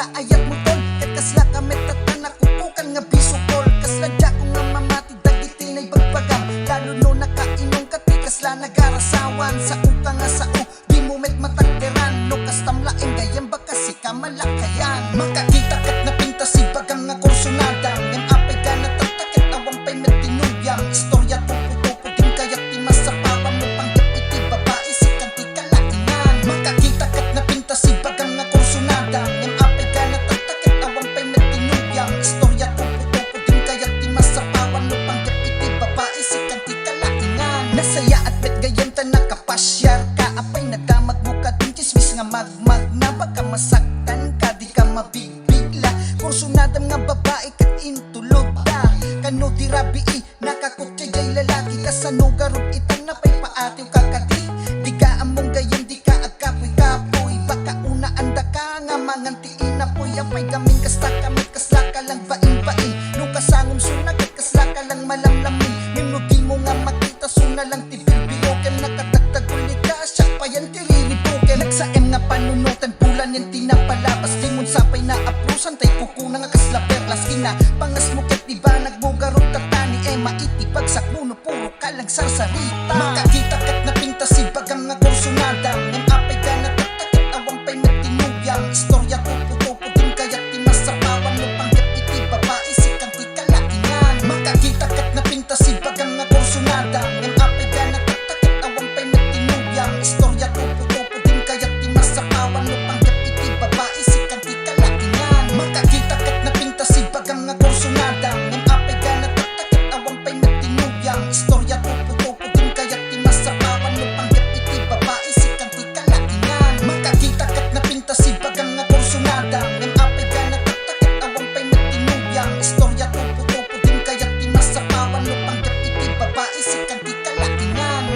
basta ayat mo tol, ket kasla kami tatan nakukukan nga bisukol. Kasladya ko nga mamati dagiti na'y bagbagan, lalo no nakainom kati kasla nagarasawan. Sa uka nga sao, di mo met matagderan, no kastam laeng gayam baka si kamalakayan. Makakita kat napinta si bagang nga kursunada, ngem apay ka natatakit awang pay met tinuyang. Istorya tupo-tupo din kaya't di masapawan mo panggap iti babae si kanti kalaingan. Makakita kat napinta si bagang nga kursunada, ngem apay ka natatakit awang pay met tinuyang. Istorya tupo-tupo din kaya't di masapawan mo panggap iti babae si kanti kalaingan. Nasaya at bet gayon ta nakapasyar ka, apay nadamag mo ka din chismis nga magmag na baka masaktan ka di ka mabigbigla. Kursunadam nga babae kat intulog da, kano di rabii nakakutya jay lalaki kasano garog itan na pay paatiw kakati. Di ka among gayam di ka agkapoy-kapoy, baka una anda ka nga mangantiin na poy. Apay gaming kasla kami kasla ka lang bain-bain, nung kasangom sunag at kasla ka lang malamlamin. Minugi mo nga makita suna lang tibilbiloken, nakatagtaguli ka siya pa yan tiriribuken. Nagsaem nga panunutan bulan yan tinapalabas, lingon sapay na aprusan tay kukuna nga kasla perlas. Kina pangas mo ket di ba nagbugarot tatani, maitipag sa kuno puro ka lang sarsarita. Makakita kat napinta si bagang nga kursunada, ngem apay ka natatakit awang pay natinuyang. Istorya tupo-tupo din kaya't di masapawan mo panggap iti babae si kanti kalaingan. Makakita kat napinta si bagang nga kursunada, ngem apay ka natatakit awang pay natinuyang. Istorya tupo-tupo din kaya't di masapawan mo panggap iti babae si kanti kalaingan. Makakita kat napinta si bagang nga kursunada, ngem apay ka natatakit awang pay natinuyang. Istorya tupo-tupo din kaya't di masapawan mo panggap iti babae si kanti kalaingan. Makakita kat napinta si bagang nga kursunada, ngem apay ka natatakit awang pay natinuyang. Istorya tupo-tupo din kaya't di masapawan mo panggap iti babae si kanti kalaingan.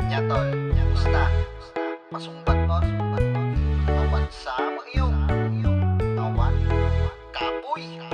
Nya tol, basta pasumbat mo, awan sa iyo, awan kapoy.